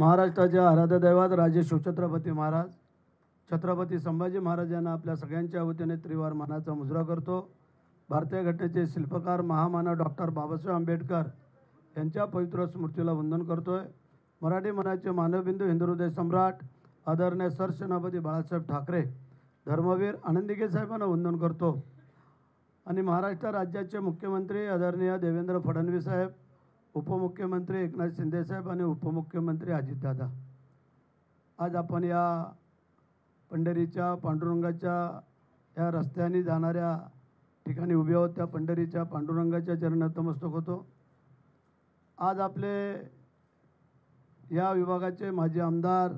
महाराष्ट्राचे आराध्य दैवत राजे शिवछत्रपती महाराज छत्रपती संभाजी महाराजांना आपल्या सगळ्यांच्या वतीने त्रिवार मानाचा मुजरा करतो। भारतीय घटनेचे शिल्पकार महामानव डॉक्टर बाबासाहेब आंबेडकर यांच्या पवित्र स्मृतीला वंदन करतोय। मराठी मनाचे मानवबिंदू हिंदुहृदय सम्राट आदरणीय सरसेनापती बाळासाहेब ठाकरे धर्मवीर आनंदीगे साहेबांना वंदन करतो। आणि महाराष्ट्र राज्याचे मुख्यमंत्री आदरणीय देवेंद्र फडणवीस साहेब, उपमुख्यमंत्री एकनाथ शिंदे साहेब आणि उपमुख्यमंत्री अजितदादा, आज आपण या पंढरीच्या पांडुरंगाच्या या रस्त्याने जाणाऱ्या ठिकाणी उभे आहोत। त्या पंढरीच्या पांडुरंगाच्या चरणी नतमस्तक होतो। आज आपले या विभागाचे माजी आमदार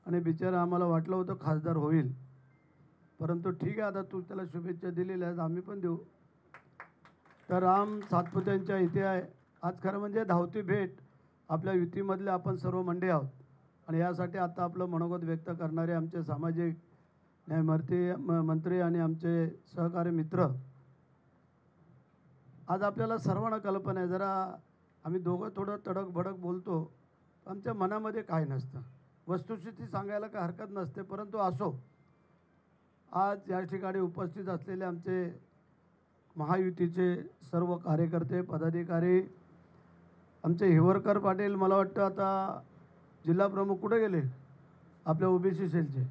आणि बिचारा आम्हाला वाटलं होतं खासदार होईल, परंतु ठीक आहे, आता तू त्याला शुभेच्छा दिलेल्या आहेत, आम्ही पण देऊ। तर राम सातपुत्यांच्या इथे आहे आज खरं म्हणजे धावती भेट आपल्या युतीमधले आपण सर्व मंडळी आहोत। आणि यासाठी आता आपलं मनोगत व्यक्त करणारे आमचे सामाजिक न्याय मंत्री आणि आमचे सहकारी मित्र, आज आपल्याला सर्वांना कल्पना आहे, जरा आम्ही दोघं थोडं तडक भडक बोलतो, आमच्या मनामध्ये काय नसतं, वस्तुस्थिती सांगायला काय हरकत नसते, परंतु असो, आज या ठिकाणी उपस्थित असलेले आमचे महायुतीचे सर्व कार्यकर्ते पदाधिकारी, आमचे हिवरकर पाटील, मला वाटतं आता जिल्हा प्रमुख कुठे गेले आपल्या ओबीसी सेलचे,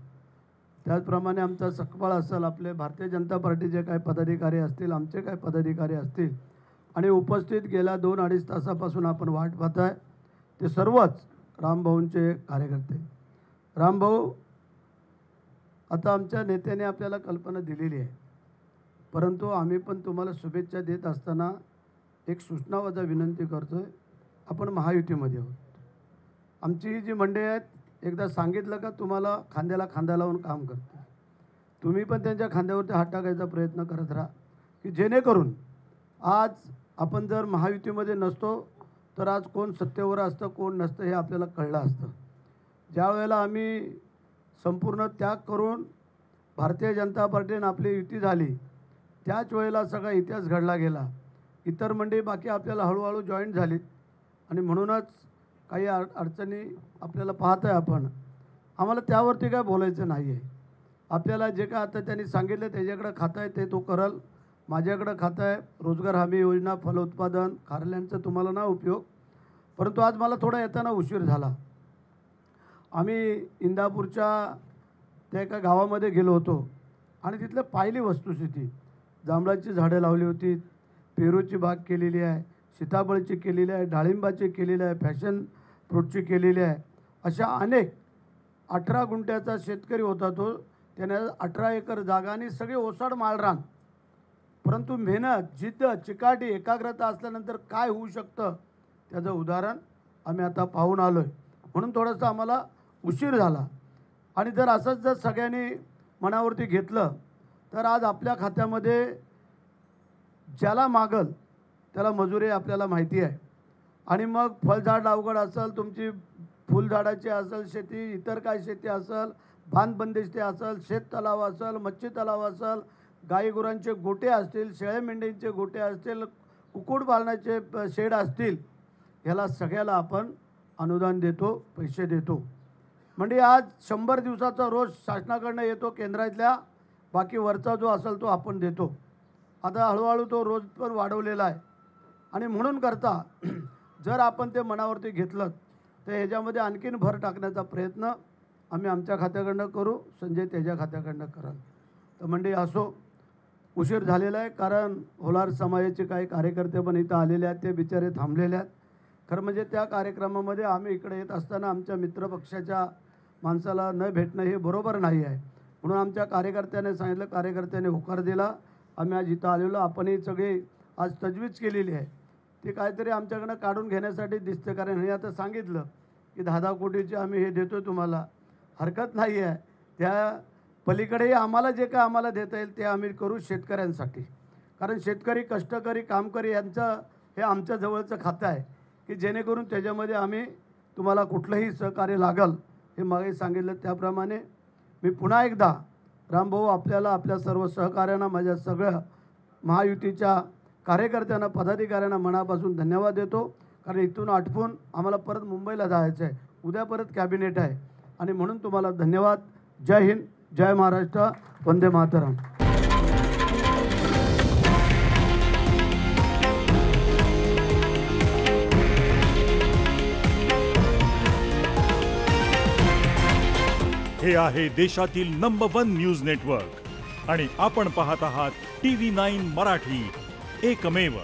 त्याचप्रमाणे आमचा सकपाळ असेल, आपले भारतीय जनता पार्टीचे काय पदाधिकारी असतील, आमचे काय पदाधिकारी असतील, आणि उपस्थित गेल्या 2-2.5 तासापासून आपण वाट पाहताय ते सर्वच रामभाऊंचे कार्यकर्ते। रामभाऊ, आता आमच्या नेत्याने आपल्याला कल्पना दिलेली आहे, परंतु आम्ही पण तुम्हाला शुभेच्छा देत असताना एक सूचनावजा विनंती करतोय, आपण महायुतीमध्ये आहोत। आमची ही जी मंडळी आहेत, एकदा सांगितलं का तुम्हाला खांद्याला खांदा लावून काम करते, तुम्ही पण त्यांच्या खांद्यावरती हात टाकायचा प्रयत्न करत राहा, की जेणेकरून आज आपण जर महायुतीमध्ये नसतो तर आज कोण सत्तेवर असतं कोण नसतं हे आपल्याला कळलं असतं। ज्या वेळेला आम्ही संपूर्ण त्याग करून भारतीय जनता पार्टीने आपली युती झाली, त्याच वेळेला सगळा इतिहास घडला गेला, इतर मंडळी बाकी आपल्याला हळूहळू जॉईन झालीत, आणि म्हणूनच काही अडचणी आपल्याला पाहत आहे आपण, आम्हाला त्यावरती काय बोलायचं नाही आहे। आपल्याला जे काय आता त्यांनी सांगितलं त्याच्याकडे खातं आहे ते तो करल, माझ्याकडं खातं आहे रोजगार हमी योजना, फलोत्पादन, कार्यालयांचा तुम्हाला ना उपयोग, परंतु आज मला थोडा येताना उशीर झाला। आम्ही इंदापूरच्या त्या एका गावामध्ये गेलो होतो आणि तिथलं पाहिली वस्तुस्थिती, जांभळाची झाडं लावली होती, पेरूची बाग केलेली आहे, सीताफळाची केलेली आहे, डाळिंबाची केलेली आहे, फॅशन फ्रूटची केलेली आहे, अशा अनेक 18 गुंठ्याचा शेतकरी होता तो, त्याने 18 एकर जागा आणि सगळे ओसाड माळरान, परंतु मेहनत, जिद्द, चिकाटी, एकाग्रता असल्यानंतर काय होऊ शकतं त्याचं उदाहरण आम्ही आता पाहून आलो आहे। म्हणून थोडंसं आम्हाला उशीर झाला, आणि जर असंच जर सगळ्यांनी मनावरती घेतलं तर आज आपल्या खात्यामध्ये ज्याला मागल त्याला मजुरी आपल्याला माहिती आहे। आणि मग फळझाड अवघड असेल, तुमची फुलझाडाची असेल शेती, इतर काय शेती असेल, बांधबंदिस्ते असेल, शेत तलाव असेल, मच्छी तलाव असेल, गाई गुरांचे गोटे असतील, शेळ्या मेंढ्यांचे गोटे असतील, कुक्कुट पालनाचे शेड असतील, ह्याला सगळ्याला आपण अनुदान देतो, पैसे देतो। म्हणजे आज 100 दिवसाचा रोज शासनाकडनं येतो केंद्रातल्या, बाकी वरचा जो असेल तो आपण देतो। आता हळूहळू तो रोज पण वाढवलेला आहे, आणि म्हणून करता जर आपण ते मनावरती घेतलं तर ह्याच्यामध्ये आणखीन भर टाकण्याचा प्रयत्न आम्ही आमच्या खात्याकडनं करू, संजय त्याच्या खात्याकडनं कराल। तर म्हणजे असो, उशीर झालेला आहे, कारण होलार समाजाचे काही कार्यकर्ते पण इथं आलेले आहेत, ते बिचारे थांबलेले आहेत। खरं म्हणजे त्या कार्यक्रमामध्ये आम्ही इकडे येत असताना आमच्या मित्रपक्षाच्या माणसाला न भेटणं हे बरोबर नाही आहे, म्हणून आमच्या कार्यकर्त्याने सांगितलं, कार्यकर्त्याने होकार दिला, आम्ही आज इथं आलेलो। आपणही सगळे आज तजवीज केलेली आहे, ते काहीतरी आमच्याकडनं काढून घेण्यासाठी दिसते, कारण हे आता सांगितलं की 10-10 कोटीचे आम्ही हे देतो तुम्हाला, हरकत नाही आहे, त्या पलीकडेही आम्हाला जे काय आम्हाला देता येईल ते आम्ही करू शेतकऱ्यांसाठी, कारण शेतकरी, कष्टकरी, कामकरी यांचं हे आमच्या जवळचं खातं आहे, की जेणेकरून त्याच्यामध्ये आम्ही तुम्हाला कुठलंही सहकार्य लागल, हे मागे सांगितलं त्याप्रमाणे मी पुन्हा एकदा रामभाऊ आपल्याला, आपल्या सर्व सहकाऱ्यांना, माझ्या सगळ्या महायुतीच्या कार्यकर्त्यांना, पदाधिकाऱ्यांना मनापासून धन्यवाद देतो, कारण इथून आटपून आम्हाला परत मुंबईला जायचं आहे। उद्या परत कॅबिनेट आहे आणि म्हणून तुम्हाला धन्यवाद. जय हिंद, जय महाराष्ट्र, वंदे मातरम. हे आहे देशातील नंबर 1 न्यूज नेटवर्क आणि आपण पाहत आहात TV9 मराठी, एकमेव.